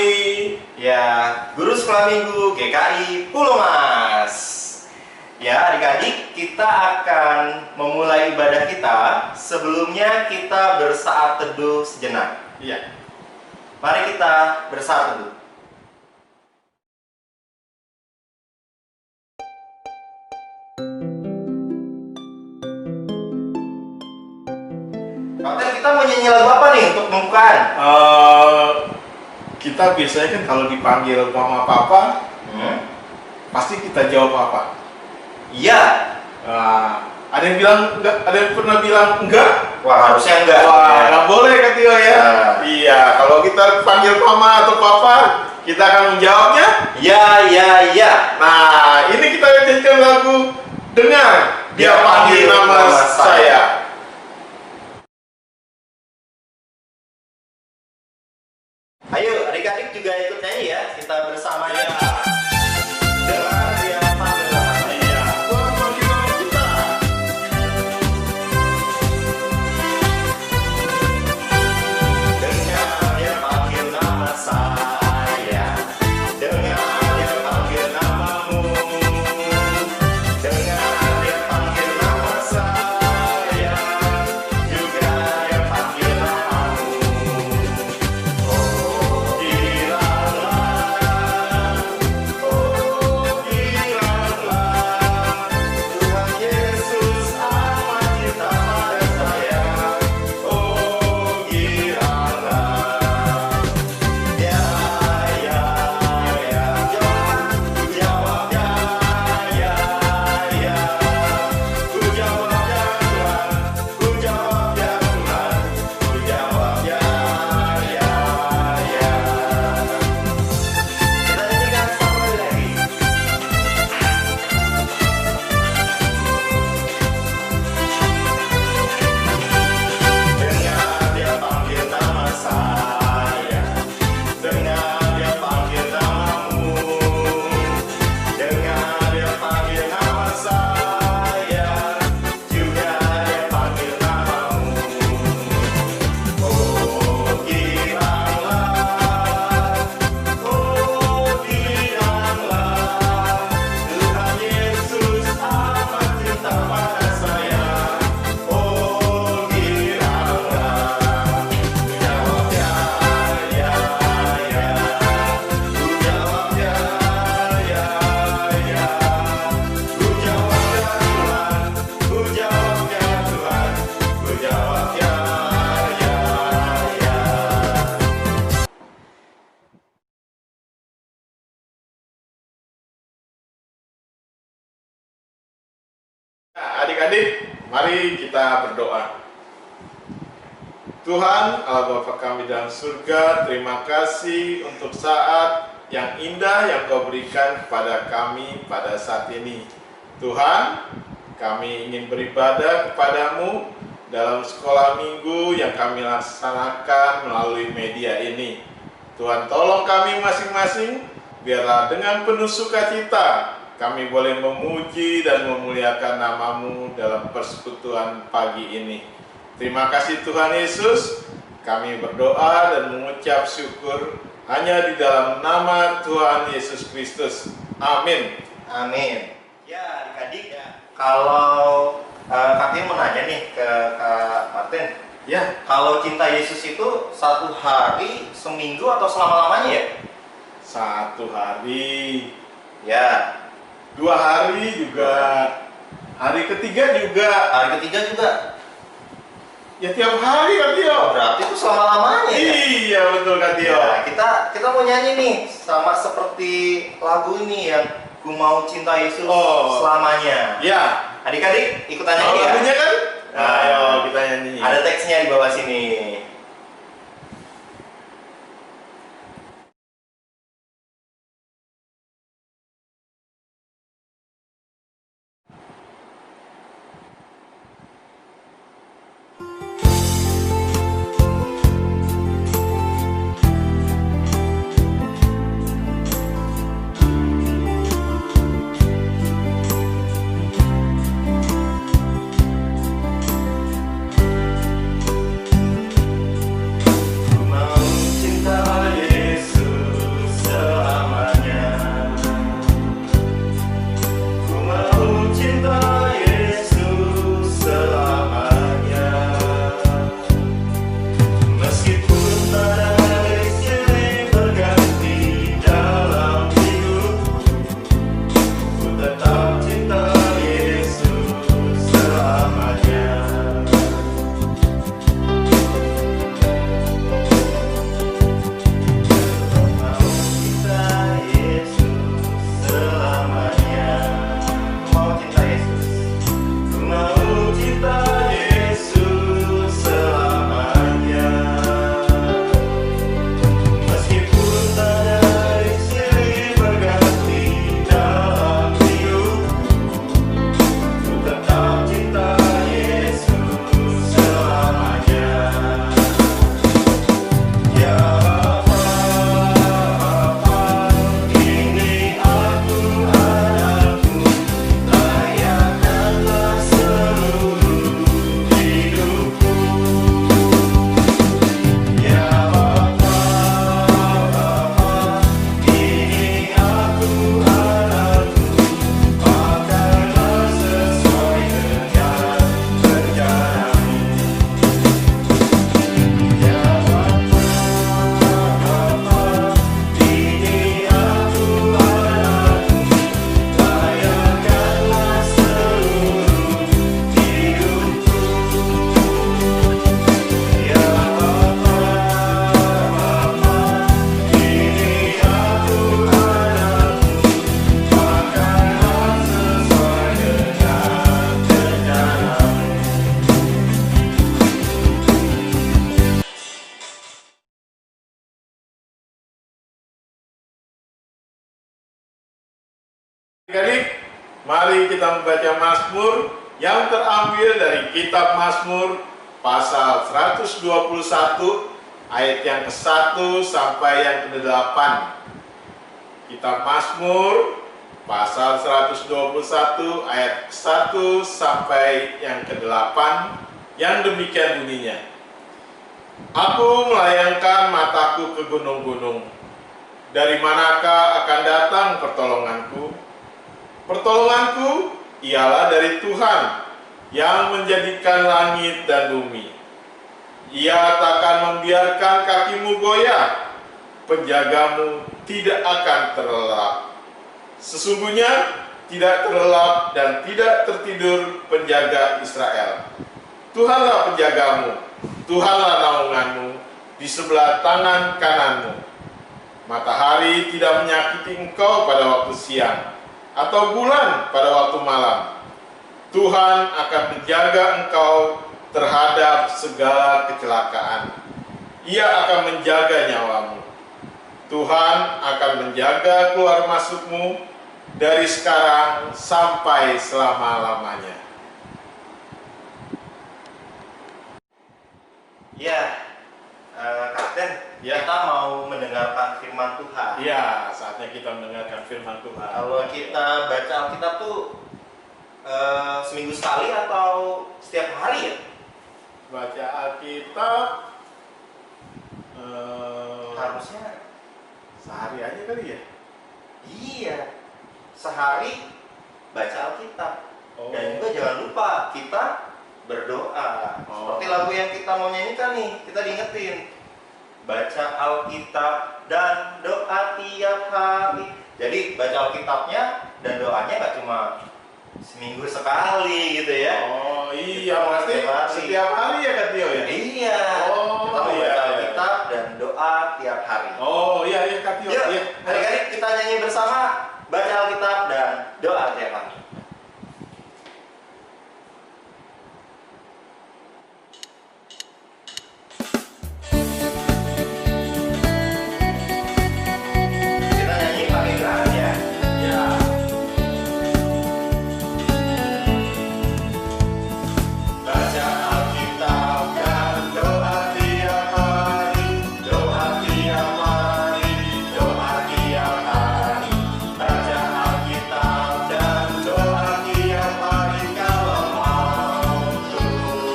kami. Ya, Guru Sekolah Minggu GKI Pulau Mas. Ya, adik-adik, kita akan memulai ibadah kita. Sebelumnya kita bersaat teduh sejenak. Iya. Mari kita bersaat teduh. Kapten, kita mau nyanyi lagu apa nih untuk pembukaan? Kita biasanya kan kalau dipanggil mama papa, pasti kita jawab apa? Iya. Ada yang bilang enggak, ada yang pernah bilang enggak? Wah, harusnya enggak. Wah, nggak boleh Kak Tio ya. Iya, kalau kita panggil mama atau papa, kita akan menjawabnya Ya, ya, ya. nah, ini kita nyanyikan lagu Dengar Dia Panggil Nama Saya. Ayo, adik-adik juga ikut nyanyi ya. Kita bersama ya. Dengar dia panggil nama saya. Tuhan panggil nama kita. Dengar dia panggil nama saya. Dengar dia panggil namamu. Dengar dia panggil nama saya. Juga dia panggil namamu. Oh, bilanglah. Oh, bilanglah. Tuhan Yesus amat cinta pada saya. Oh, bilanglah. Ya, ya, ya. Jawab ya, ya, ya. Ku jawab ya Tuhan, ku jawab ya Tuhan, ku jawab ya, ya, ya. Kita nyanyikan satu kali lagi. Dengar dia panggil nama saya. Dengar dia panggil namamu. Dengar dia panggil nama saya. Juga dia panggil namamu. Oh, bilanglah. Oh, bilanglah. Tuhan Yesus amat cinta pada saya. Oh, bilanglah. Ku jawab ya, ya, ya. Ku jawab ya, ya, ya. Ku jawab ya Tuhan, ku jawab ya Tuhan, ku jawab ya, ya, ya. Nah, adik-adik, mari kita berdoa. Tuhan, Allah Bapa kami dalam surga, terima kasih untuk saat yang indah yang Kau berikan kepada kami pada saat ini. Tuhan, kami ingin beribadah kepadamu dalam sekolah minggu yang kami laksanakan melalui media ini. Tuhan, tolong kami masing-masing, biarlah dengan penuh sukacita kami boleh memuji dan memuliakan namamu dalam persekutuan pagi ini. Terima kasih Tuhan Yesus, kami berdoa dan mengucap syukur hanya di dalam nama Tuhan Yesus Kristus. Amin. Amin. Ya, adik-adik, kalau Kak Tim mau nanya nih ke Kak Martin. Ya, Kalau cinta Yesus itu satu hari, seminggu, atau selama-lamanya ya? 1 hari, Ya, 2 hari juga, hari ketiga juga, hari ketiga juga. ya tiap hari Kak Tio. Berarti itu selama-lamanya ya? Iya betul Kak Tio. Ya, kita mau nyanyi nih, sama seperti lagu ini yang Ku Mau Cinta Yesus Selamanya. Ya, Adik-adik, ikutan tahu nyanyi ya? lagunya kan? Nah, Ayo kita nyanyi. Ada teksnya di bawah sini. Mari kita membaca Mazmur yang terambil dari kitab Mazmur pasal 121 ayat yang ke-1 sampai yang ke-8. Kitab Mazmur pasal 121 ayat 1 sampai yang ke-8 yang demikian bunyinya. Aku melayangkan mataku ke gunung-gunung. Dari manakah akan datang pertolonganku? Pertolonganku ialah dari Tuhan yang menjadikan langit dan bumi. Ia takkan membiarkan kakimu goyah, penjagamu tidak akan terlelap. Sesungguhnya tidak terlelap dan tidak tertidur penjaga Israel. Tuhanlah penjagamu, Tuhanlah naunganmu di sebelah tangan kananmu. Matahari tidak menyakiti engkau pada waktu siang, atau bulan pada waktu malam. Tuhan akan menjaga engkau terhadap segala kecelakaan. Ia akan menjaga nyawamu. Tuhan akan menjaga keluar masukmu dari sekarang sampai selama-lamanya. Ya, Kapten, Ya. kita mau mendengarkan firman Tuhan. Ya, saatnya kita mendengarkan firman Tuhan. Kalau kita baca Alkitab tuh seminggu sekali atau setiap hari ya? Baca Alkitab Harusnya sehari aja kali ya. iya, sehari baca Alkitab. Oh. Dan juga jangan lupa kita berdoa. Seperti lagu yang kita mau nyanyikan nih, kita diingetin. Baca Alkitab dan doa tiap hari. Jadi baca Alkitabnya dan doanya nggak cuma seminggu sekali gitu ya. Oh iya, Kita berarti setiap hari ya Kak Tio ya? Iya. Oh, kita mau iya, baca iya. Alkitab dan doa tiap hari. Oh iya iya Kak Tio. Yuk, Iya. adik-adik kita nyanyi bersama baca Alkitab dan doa tiap hari. Kita nyanyi pakai gerakan ya. Ya. Baca Alkitab dan doa tiap hari, doa tiap hari, doa tiap hari. Baca Alkitab dan doa tiap hari kalau mau tunggu,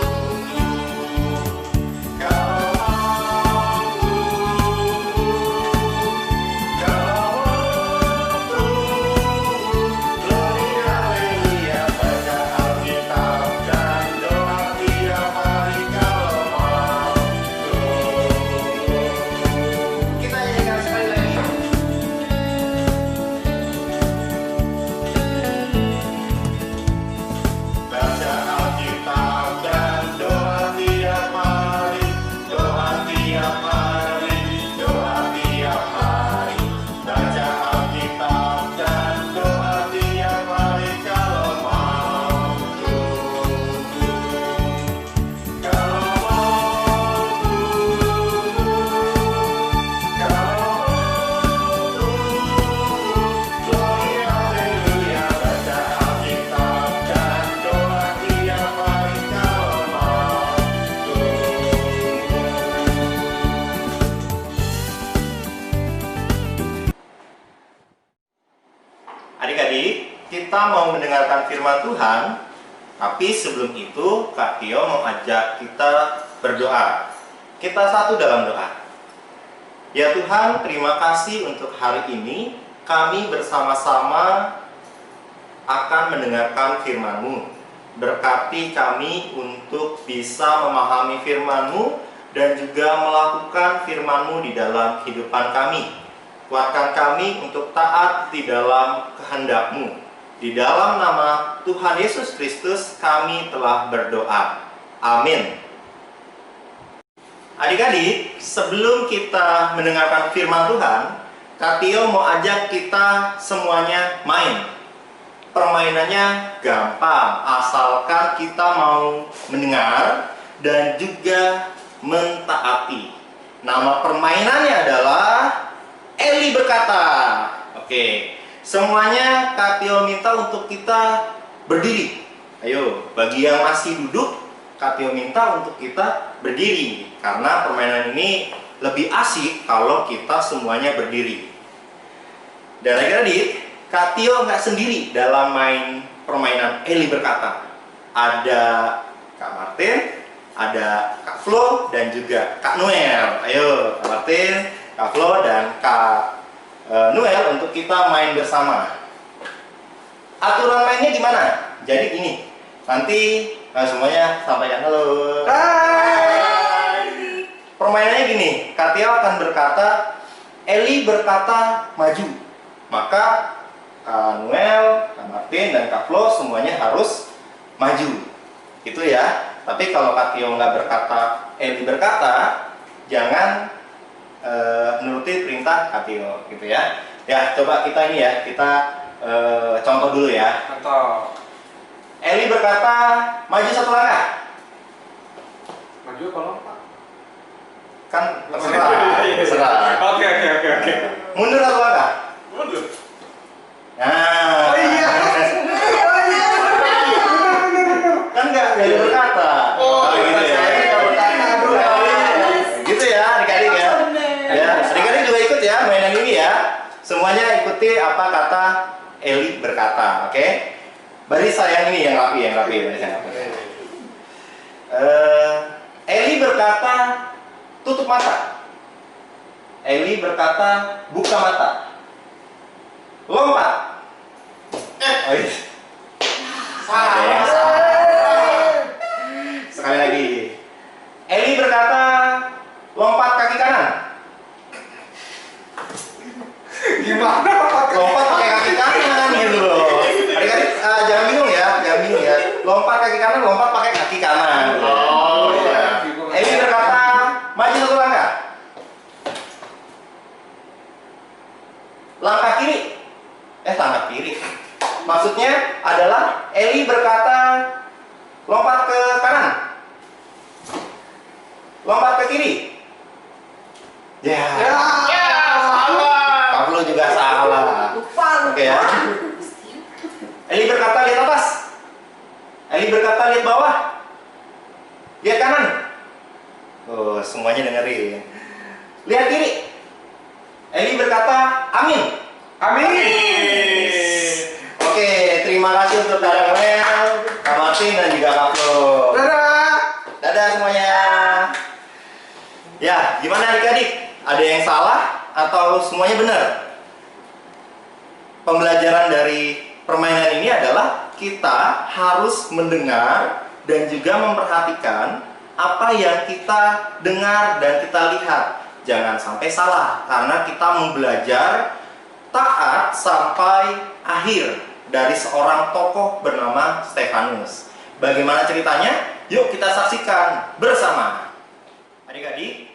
kalau mau tunggu, kalau mau tunggu. Glory haleluya, baca Alkitab dan doa tiap hari kalau mau tunggu. Kita nyanyikan sekali lagi. Baca Alkitab dan doa tiap hari, doa tiap hari, doa tiap hari. Baca Alkitab dan doa tiap hari kalau mau tunggu, kalau mau tunggu, kalau mau tunggu. Glory haleluya, baca Alkitab dan doa tiap hari kalau mau tunggu. Adik-adik, kita mau mendengarkan firman Tuhan, tapi sebelum itu Kak Tio mau ajak kita berdoa. Kita satu dalam doa. Ya Tuhan, terima kasih untuk hari ini kami bersama-sama akan mendengarkan firman-Mu. Berkati kami untuk bisa memahami firman-Mu dan juga melakukan firman-Mu di dalam kehidupan kami. Kuatkan kami untuk taat di dalam kehendak-Mu. Di dalam nama Tuhan Yesus Kristus kami telah berdoa. Amin. Adik-adik, sebelum kita mendengarkan firman Tuhan, Kak Tio mau ajak kita semuanya main. Permainannya gampang, asalkan kita mau mendengar dan juga mentaati. Nama permainannya adalah Eli berkata. Oke, Semuanya Kak Tio minta untuk kita berdiri. Ayo, bagi yang masih duduk, Kak Tio minta untuk kita berdiri. Karena permainan ini lebih asik kalau kita semuanya berdiri. Dan adik-adik, Kak Tio nggak sendiri dalam main permainan Eli berkata. Ada Kak Martin, ada Kak Flo, dan juga Kak Noel. Ayo, Kak Martin, Kak Flo, dan Kak Noel untuk kita main bersama. Aturan mainnya gimana? Jadi gini, nanti semuanya sampaikan halo. Hai. Permainannya gini, Kak Tio akan berkata, Eli berkata maju. Maka Kak Noel, Kak Martin, dan Kak Flo semuanya harus maju. Gitu ya. Tapi kalau Kak Tio nggak berkata, Eli berkata, jangan menuruti perintah Kak Tio, gitu ya. Ya, coba kita ini ya, kita contoh dulu ya. Contoh. Eli berkata, maju 1 langkah. Maju apa lompat? Kan terserah. Oke. Mundur 1 langkah. Mundur. Nah. Oh iya. Kan nggak Eli berkata. Gitu ya. Gitu ya, adik-adik ya. Ya, adik-adik juga ikut ya mainan ini ya. Semuanya ikuti apa kata Eli berkata, oke? Barisan yang ini yang rapi, barisan yang rapi. Eli berkata, tutup mata. Eli berkata, buka mata. Lompat. Oh iya. Ada yang salah. Sekali lagi. Eli berkata, lompat kaki kanan. Gimana? Lompat pakai kaki kanan gitu loh. Adik-adik jangan bingung ya, Lompat kaki kanan, lompat pakai kaki kanan. Oh iya. Eli berkata, maju 1 langkah. Langkah kiri. Langkah kiri. Maksudnya adalah Eli berkata, lompat ke kanan. Lompat ke kiri. Ya. Salah. Kamu juga salah. Oke ya. Eli berkata, lihat atas. Eli berkata, lihat bawah. Lihat kanan. Oh, semuanya dengerin. Lihat kiri. Eli berkata, amin. Amin. Oke, terima kasih untuk Kak Noel, Kak Martin, dan juga Kak Flo. Dadah. Dadah semuanya. Ya, gimana adik-adik? Ada yang salah atau semuanya benar? Pembelajaran dari permainan ini adalah kita harus mendengar dan juga memperhatikan apa yang kita dengar dan kita lihat. Jangan sampai salah, karena kita mau belajar taat sampai akhir dari seorang tokoh bernama Stefanus. Bagaimana ceritanya? Yuk kita saksikan bersama. Adik-adik,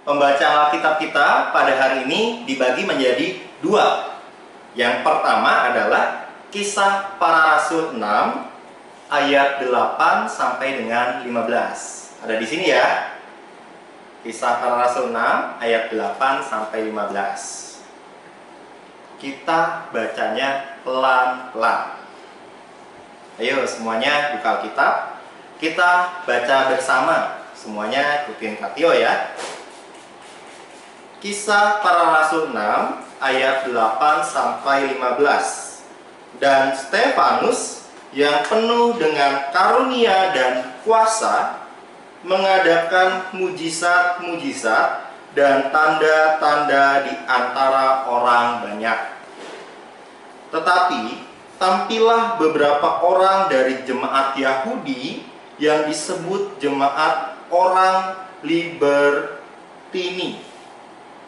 pembacaan Alkitab kita pada hari ini dibagi menjadi 2. Yang pertama adalah Kisah Para Rasul 6 ayat 8 sampai dengan 15. Ada di sini ya. Kisah Para Rasul 6 ayat 8 sampai 15. Kita bacanya pelan-pelan. Ayo semuanya buka Alkitab. Kita baca bersama. Semuanya ikutin Kak Tio ya. Kisah Para Rasul 6 ayat 8 sampai 15. Dan Stefanus yang penuh dengan karunia dan kuasa mengadakan mujizat-mujizat dan tanda-tanda di antara orang banyak. Tetapi tampillah beberapa orang dari jemaat Yahudi yang disebut jemaat orang Libertini.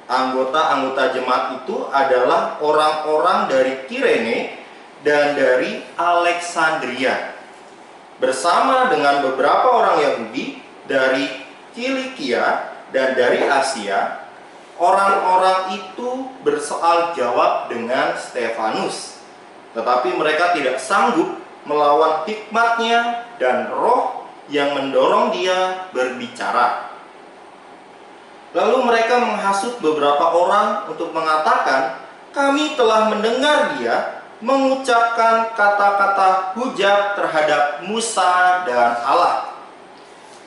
Anggota-anggota jemaat itu adalah orang-orang dari Kirene dan dari Alexandria. Bersama dengan beberapa orang Yahudi dari Kilikia dan dari Asia, orang-orang itu bersoal jawab dengan Stefanus. Tetapi mereka tidak sanggup melawan hikmatnya dan roh yang mendorong dia berbicara. Lalu mereka menghasut beberapa orang untuk mengatakan kami telah mendengar dia mengucapkan kata-kata hujat terhadap Musa dan Allah.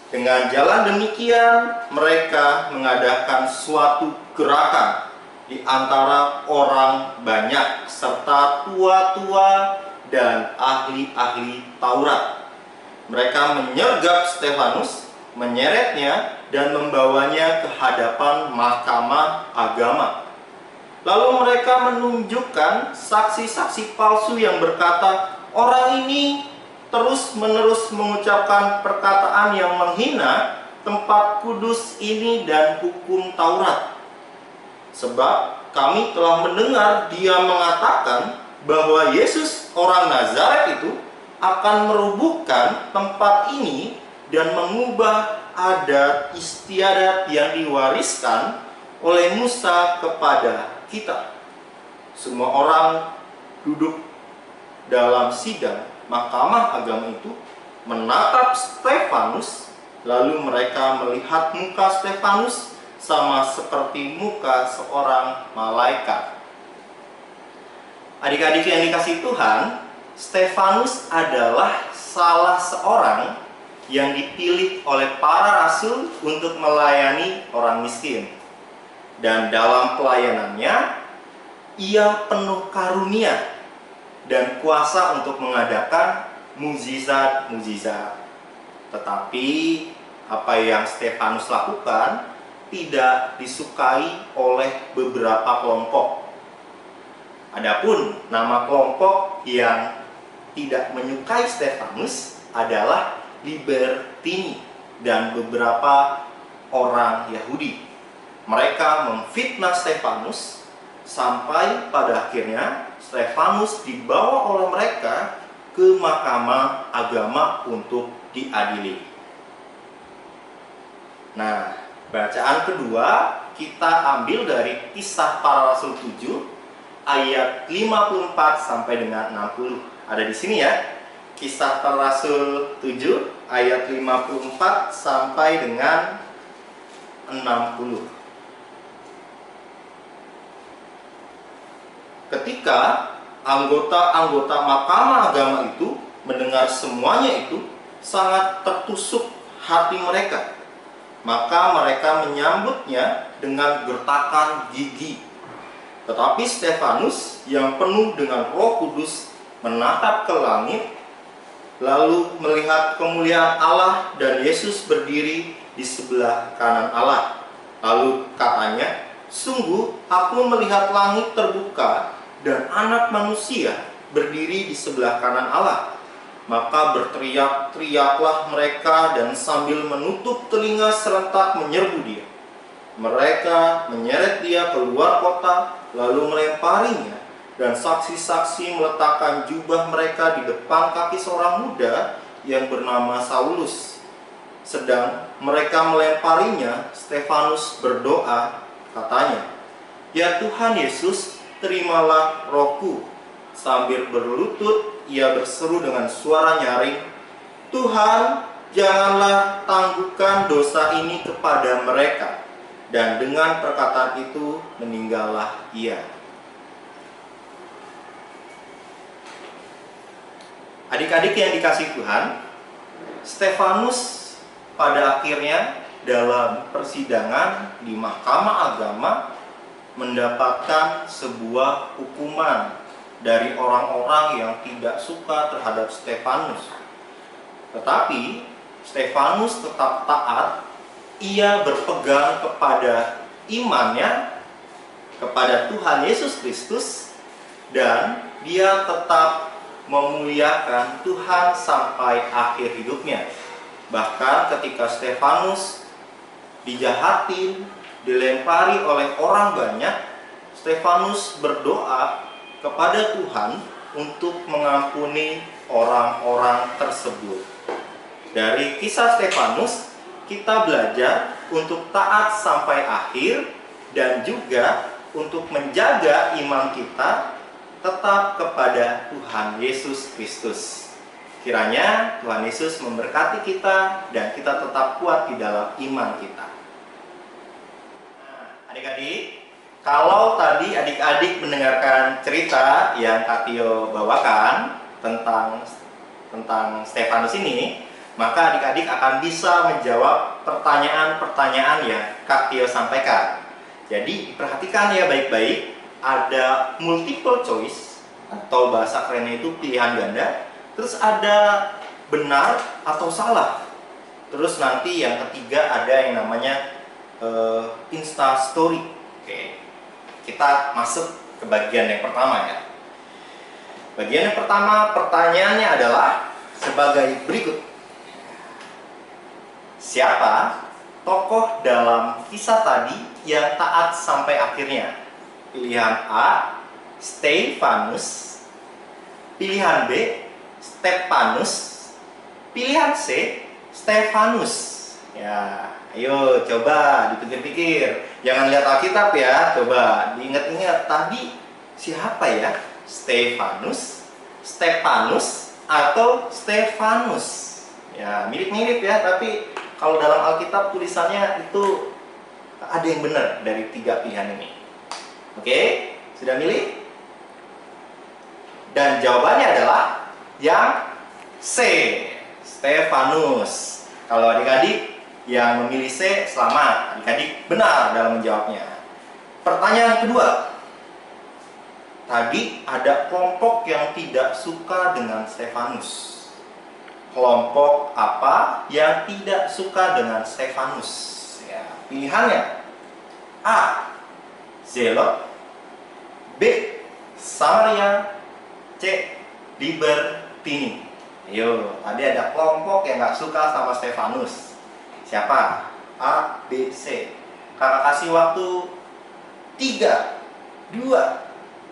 Dengan jalan demikian, mereka mengadakan suatu gerakan di antara orang banyak serta tua-tua dan ahli-ahli Taurat. Mereka menyergap Stefanus, menyeretnya, dan membawanya ke hadapan mahkamah agama. Lalu mereka menunjukkan saksi-saksi palsu yang berkata, orang ini terus-menerus mengucapkan perkataan yang menghina tempat kudus ini dan hukum Taurat. Sebab kami telah mendengar dia mengatakan bahwa Yesus orang Nazaret itu akan merubuhkan tempat ini dan mengubah adat istiadat yang diwariskan oleh Musa kepada kita. Semua orang duduk dalam sidang mahkamah agama itu menatap Stefanus, lalu mereka melihat muka Stefanus sama seperti muka seorang malaikat. Adik-adik yang dikasihi Tuhan, Stefanus adalah salah seorang yang dipilih oleh para rasul untuk melayani orang miskin. Dan dalam pelayanannya, ia penuh karunia dan kuasa untuk mengadakan mukjizat-mukjizat. Tetapi apa yang Stefanus lakukan tidak disukai oleh beberapa kelompok. Adapun nama kelompok yang tidak menyukai Stefanus adalah Libertini dan beberapa orang Yahudi. Mereka memfitnah Stefanus sampai pada akhirnya Stefanus dibawa oleh mereka ke mahkamah agama untuk diadili. Nah, bacaan kedua kita ambil dari Kisah Para Rasul 7 ayat 54 sampai dengan 60. Ada di sini ya. Kisah Para Rasul 7 ayat 54 sampai dengan 60. Ketika anggota-anggota mahkamah agama itu mendengar semuanya itu, sangat tertusuk hati mereka. Maka mereka menyambutnya dengan gertakan gigi. Tetapi Stefanus yang penuh dengan Roh Kudus menatap ke langit, lalu melihat kemuliaan Allah dan Yesus berdiri di sebelah kanan Allah. Lalu katanya, sungguh aku melihat langit terbuka dan anak manusia berdiri di sebelah kanan Allah. Maka berteriak-teriaklah mereka dan sambil menutup telinga serentak menyerbu dia. Mereka menyeret dia keluar kota, lalu melemparinya, dan saksi-saksi meletakkan jubah mereka di depan kaki seorang muda yang bernama Saulus. Sedang mereka melemparinya, Stefanus berdoa, katanya, "Ya Tuhan Yesus, terimalah rohku." Sambil berlutut, ia berseru dengan suara nyaring, "Tuhan, janganlah tangguhkan dosa ini kepada mereka." Dan dengan perkataan itu meninggallah ia. Adik-adik yang dikasihi Tuhan, Stefanus pada akhirnya dalam persidangan di mahkamah agama mendapatkan sebuah hukuman dari orang-orang yang tidak suka terhadap Stefanus. Tetapi Stefanus tetap taat. Ia berpegang kepada imannya kepada Tuhan Yesus Kristus, dan dia tetap memuliakan Tuhan sampai akhir hidupnya. Bahkan ketika Stefanus dijahatin, dilempari oleh orang banyak, Stefanus berdoa kepada Tuhan untuk mengampuni orang-orang tersebut. Dari kisah Stefanus kita belajar untuk taat sampai akhir dan juga untuk menjaga iman kita tetap kepada Tuhan Yesus Kristus. Kiranya Tuhan Yesus memberkati kita dan kita tetap kuat di dalam iman kita. Nah, adik-adik, Kalau tadi adik-adik mendengarkan cerita yang Kak Tio bawakan tentang Stefanus ini, maka adik-adik akan bisa menjawab pertanyaan-pertanyaan yang Kak Tio sampaikan. Jadi diperhatikan ya baik-baik, ada multiple choice atau bahasa kerennya itu pilihan ganda, terus ada benar atau salah. Terus nanti yang ketiga ada yang namanya Insta Story. Oke. Kita masuk ke bagian yang pertama ya. Bagian yang pertama, pertanyaannya adalah sebagai berikut. Siapa tokoh dalam kisah tadi yang taat sampai akhirnya? Pilihan A, Stefanus. Pilihan B, Stefanus. Pilihan C, Stefanus. Ya, ayo coba dipikir-pikir. Jangan lihat Alkitab ya, coba diingat-ingat tadi siapa ya? Stefanus, Stefanus, atau Stefanus. Ya, mirip-mirip ya, tapi kalau dalam Alkitab tulisannya itu ada yang benar dari tiga pilihan ini. Oke, sudah milih? Dan jawabannya adalah yang C, Stefanus. Kalau adik-adik yang memilih C, selamat. Adik-adik benar dalam menjawabnya. Pertanyaan kedua. Tadi ada kelompok yang tidak suka dengan Stefanus. Kelompok apa yang tidak suka dengan Stefanus? Ya, pilihannya A, Zelot. B, Samaria. C, Libertini. Ayo, tadi ada kelompok yang nggak suka sama Stefanus. Siapa? A, B, C. Kakak kasih waktu 3, 2,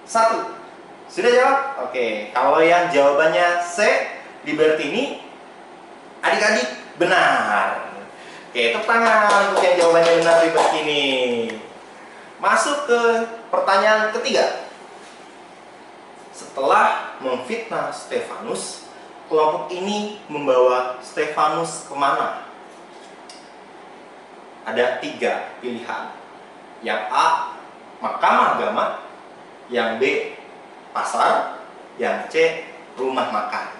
1. Sudah jawab? Oke, kalau yang jawabannya C, Libertini, adik-adik benar. Oke, tepuk tangan untuk yang jawabannya benar, Libertini. Masuk ke pertanyaan ketiga. Setelah memfitnah Stefanus, kelompok ini membawa Stefanus kemana? Ada 3 pilihan. Yang A, mahkamah agama. Yang B, pasar. Yang C, rumah makan.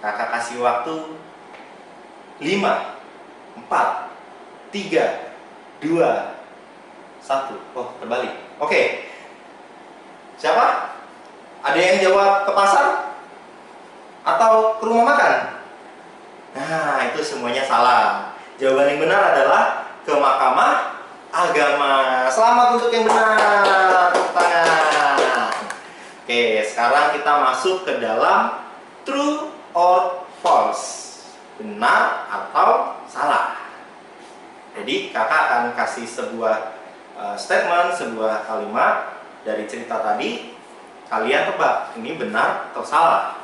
Kakak kasih waktu 5, 4, 3, 2, 1. Oh, terbalik. Oke. Siapa? Ada yang jawab ke pasar? Atau ke rumah makan? Nah, itu semuanya salah. Jawaban yang benar adalah ke mahkamah agama. Selamat untuk yang benar. Tepuk tangan. Oke, sekarang kita masuk ke dalam true or false. Benar atau salah. Jadi kakak akan kasih sebuah statement, sebuah kalimat dari cerita tadi. Kalian tebak ini benar atau salah.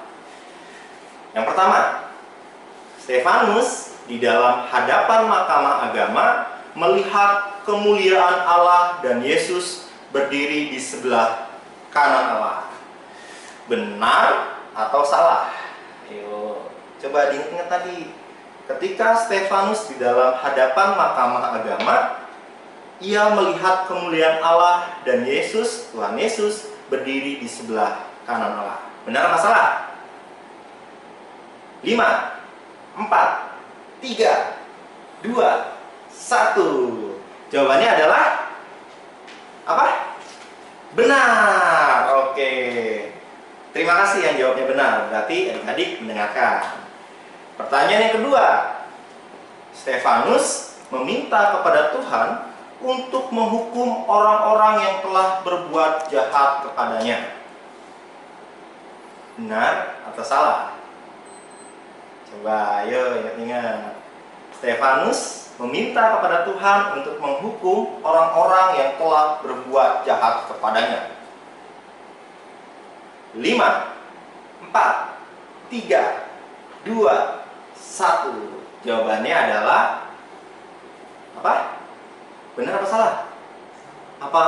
Yang pertama, Stefanus di dalam hadapan mahkamah agama melihat kemuliaan Allah dan Yesus berdiri di sebelah kanan Allah. Benar atau salah? Ayo, coba diingat tadi. Ketika Stefanus di dalam hadapan mahkamah agama, ia melihat kemuliaan Allah dan Yesus, Tuhan Yesus, berdiri di sebelah kanan Allah. Benar atau salah? 5, 4, 3, 2, 1. Jawabannya adalah apa? Benar. Oke. Terima kasih yang jawabnya benar. Berarti adik-adik mendengarkan. Pertanyaan yang kedua. Stefanus meminta kepada Tuhan untuk menghukum orang-orang yang telah berbuat jahat kepadanya. Benar atau salah? Coba, ayo ingat-ingat. Stefanus meminta kepada Tuhan untuk menghukum orang-orang yang telah berbuat jahat kepadanya. 5, 4, 3, 2, 1. Jawabannya adalah apa? Benar apa salah? Apa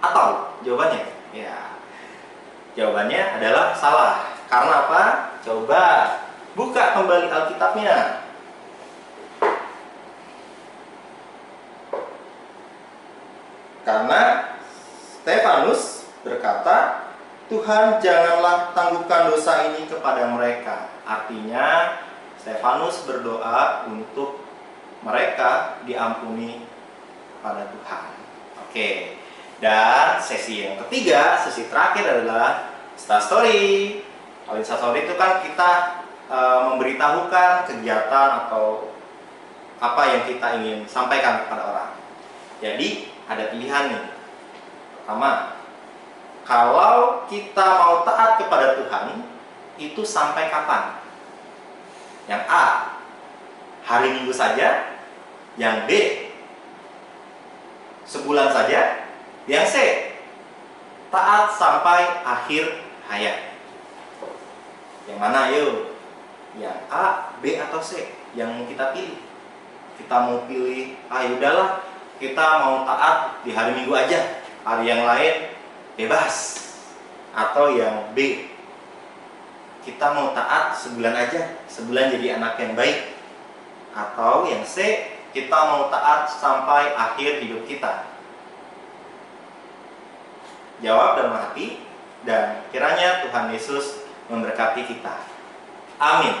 atau jawabannya? Ya. Jawabannya adalah salah. Karena apa? Coba buka kembali Alkitabnya. Karena Stefanus berkata, Tuhan janganlah tangguhkan dosa ini kepada mereka. Artinya Stefanus berdoa untuk mereka diampuni pada Tuhan. Oke. Dan sesi yang ketiga, sesi terakhir adalah Instastory. Kalau Instastory itu kan kita memberitahukan kegiatan atau apa yang kita ingin sampaikan kepada orang. Jadi ada pilihan nih. Pertama, kalau kita mau taat kepada Tuhan, itu sampai kapan? Yang A, hari Minggu saja. Yang B, sebulan saja. Yang C, taat sampai akhir hayat. Yang mana yuk? Yang A, B atau C? Yang mau kita pilih? Kita mau pilih, udahlah, kita mau taat di hari Minggu aja. Hari yang lain bebas. Atau yang B, kita mau taat sebulan aja, sebulan jadi anak yang baik. Atau yang C, kita mau taat sampai akhir hidup kita. Jawab dalam hati, dan kiranya Tuhan Yesus memberkati kita. Amin.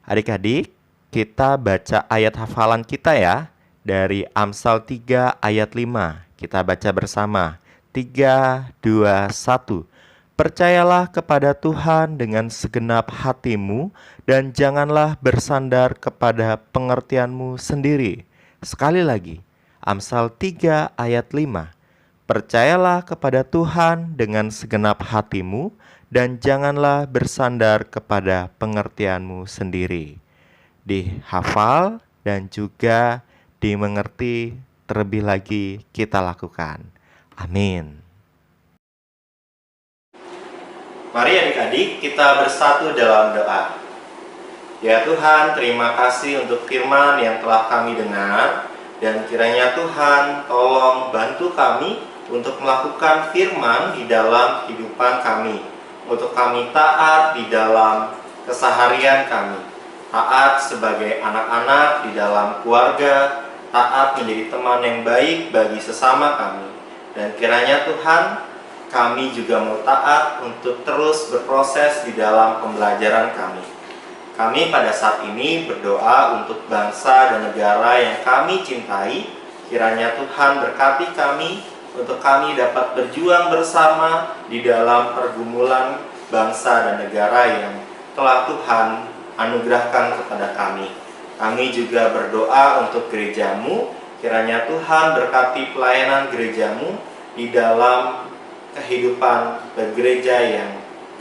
Adik-adik, kita baca ayat hafalan kita ya, dari Amsal 3 ayat 5. Kita baca bersama. 3, 2, 1. Percayalah kepada Tuhan dengan segenap hatimu dan janganlah bersandar kepada pengertianmu sendiri. Sekali lagi, Amsal 3 ayat 5. Percayalah kepada Tuhan dengan segenap hatimu dan janganlah bersandar kepada pengertianmu sendiri. Dihafal dan juga dimengerti, terlebih lagi kita lakukan. Amin. Mari adik-adik kita bersatu dalam doa. Ya Tuhan, terima kasih untuk firman yang telah kami dengar. Dan kiranya Tuhan tolong bantu kami untuk melakukan firman di dalam kehidupan kami. Untuk kami taat di dalam keseharian kami. Taat sebagai anak-anak di dalam keluarga. Taat menjadi teman yang baik bagi sesama kami. Dan kiranya Tuhan, kami juga mau taat untuk terus berproses di dalam pembelajaran kami. Kami pada saat ini berdoa untuk bangsa dan negara yang kami cintai. Kiranya Tuhan berkati kami untuk kami dapat berjuang bersama di dalam pergumulan bangsa dan negara yang telah Tuhan anugerahkan kepada kami. Kami juga berdoa untuk gerejamu. Kiranya Tuhan berkati pelayanan gerejamu di dalam kehidupan bergereja yang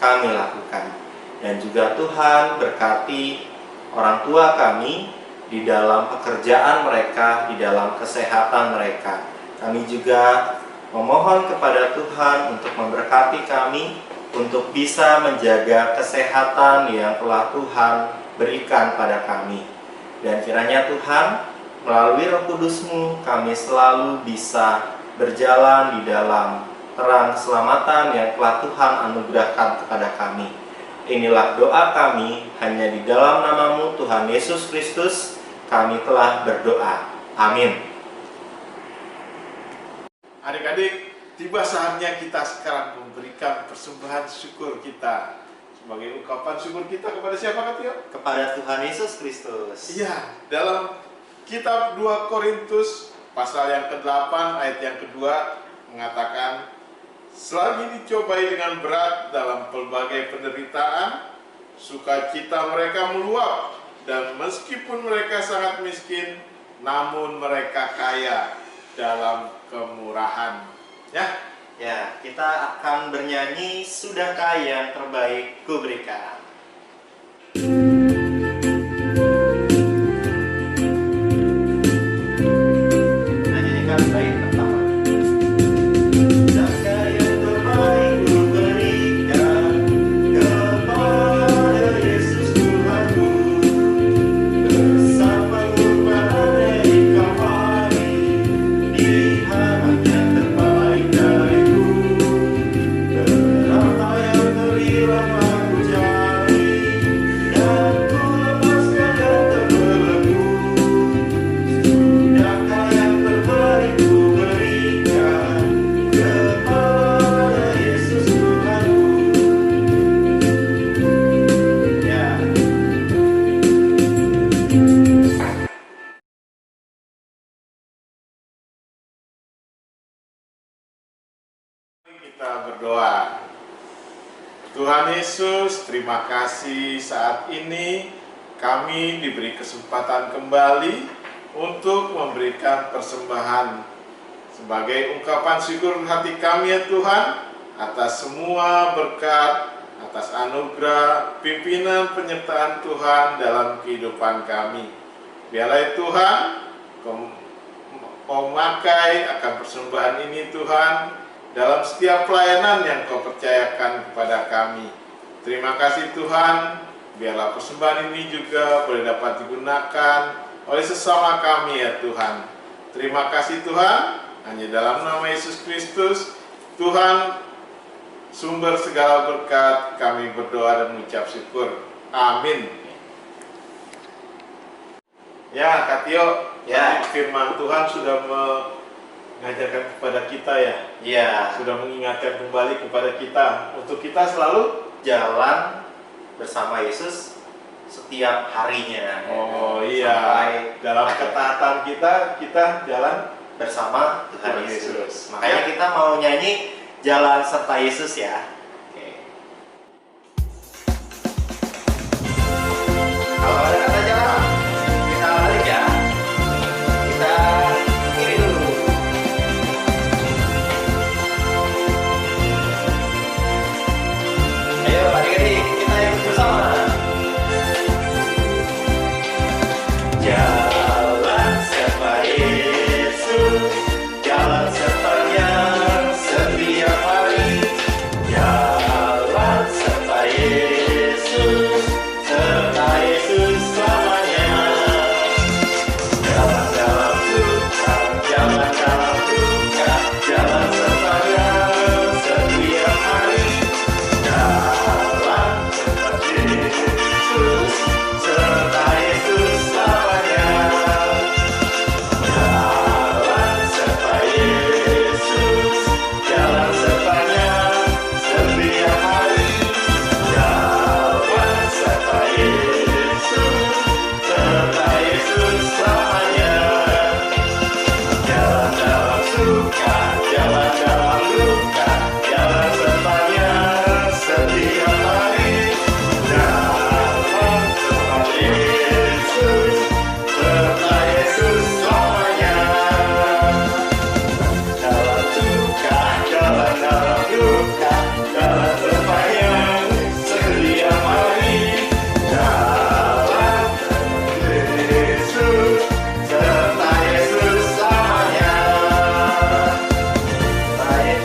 kami lakukan. Dan juga Tuhan berkati orang tua kami di dalam pekerjaan mereka, di dalam kesehatan mereka. Kami juga memohon kepada Tuhan untuk memberkati kami, untuk bisa menjaga kesehatan yang telah Tuhan berikan pada kami. Dan kiranya Tuhan, melalui Roh Kudus-Mu, kami selalu bisa berjalan di dalam terang keselamatan yang telah Tuhan anugerahkan kepada kami. Inilah doa kami, hanya di dalam nama-Mu Tuhan Yesus Kristus kami telah berdoa. Amin. Adik-adik, tiba saatnya kita sekarang memberikan persembahan syukur kita. Sebagai ungkapan syukur kita kepada siapa, Katio? Kepada Tuhan Yesus Kristus. Iya, dalam kitab 2 Korintus pasal yang ke-8 ayat yang kedua mengatakan, selagi dicobai dengan berat dalam pelbagai penderitaan, sukacita mereka meluap, dan meskipun mereka sangat miskin, namun mereka kaya dalam kemurahan. Ya, kita akan bernyanyi Sudahkah yang terbaik kuberikan. Dan Kita berdoa. Tuhan Yesus, terima kasih saat ini kami diberi kesempatan kembali untuk memberikan persembahan sebagai ungkapan syukur hati kami ya Tuhan atas semua berkat, atas anugerah, pimpinan penyertaan Tuhan dalam kehidupan kami. Biarlah Tuhan Kau memakai akan persembahan ini Tuhan dalam setiap pelayanan yang Kau percayakan kepada kami. Terima kasih Tuhan, biarlah persembahan ini juga boleh dapat digunakan oleh sesama kami ya Tuhan. Terima kasih Tuhan, hanya dalam nama Yesus Kristus, Tuhan sumber segala berkat, kami berdoa dan mengucap syukur. Amin. Ya, Kak Tio, Ya. firman Tuhan sudah mengajarkan kepada kita ya. Ya, Sudah mengingatkan kembali kepada kita untuk kita selalu jalan bersama Yesus setiap harinya. oh iya, Sampai dalam akhir. ketaatan kita jalan Bersama Tuhan Tuhan Yesus. Yesus. Makanya kita mau nyanyi Jalan Serta Yesus ya. Oke. Kalau ada kata jalan, kita balik ya. Kita kiri dulu. Ayo adik-adik, kita ikut bersama. Jalan serta Yesus, jalan sertanya setiap hari. Jalan serta Yesus, serta Yesus selamanya. Jalan dalam suka, jalan dalam duka, jalan sertanya setiap hari. Jalan serta Yesus, serta Yesus selamanya. Jalan serta Yesus, jalan sertanya setiap hari. Jalan serta Yesus, serta Yesus selamanya. Jalan dalam suka, jalan dalam duka, jalan sertanya setiap hari. Jalan serta Yesus, serta Yesus selamanya. Dalam suka, jalan dalam duka, jalan sertanya setiap hari. Jalan serta Yesus, serta Yesus selamanya. Baik.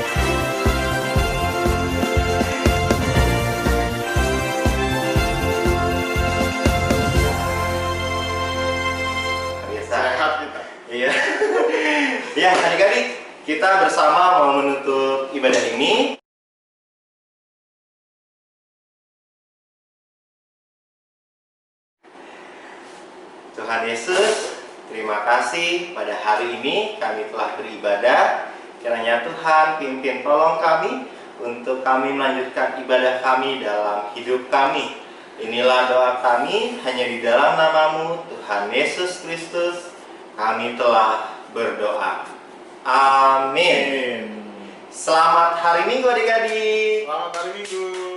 Biasa. sehat kita. Iya. Ya, adik-adik, kita bersama mau menutup ibadah ini. Tuhan Yesus, terima kasih pada hari ini kami telah beribadah. Kiranya Tuhan pimpin tolong kami untuk kami melanjutkan ibadah kami dalam hidup kami. Inilah doa kami hanya di dalam nama-Mu Tuhan Yesus Kristus. Kami telah berdoa. Amin. Amin. Selamat hari Minggu adik-adik. Selamat hari Minggu.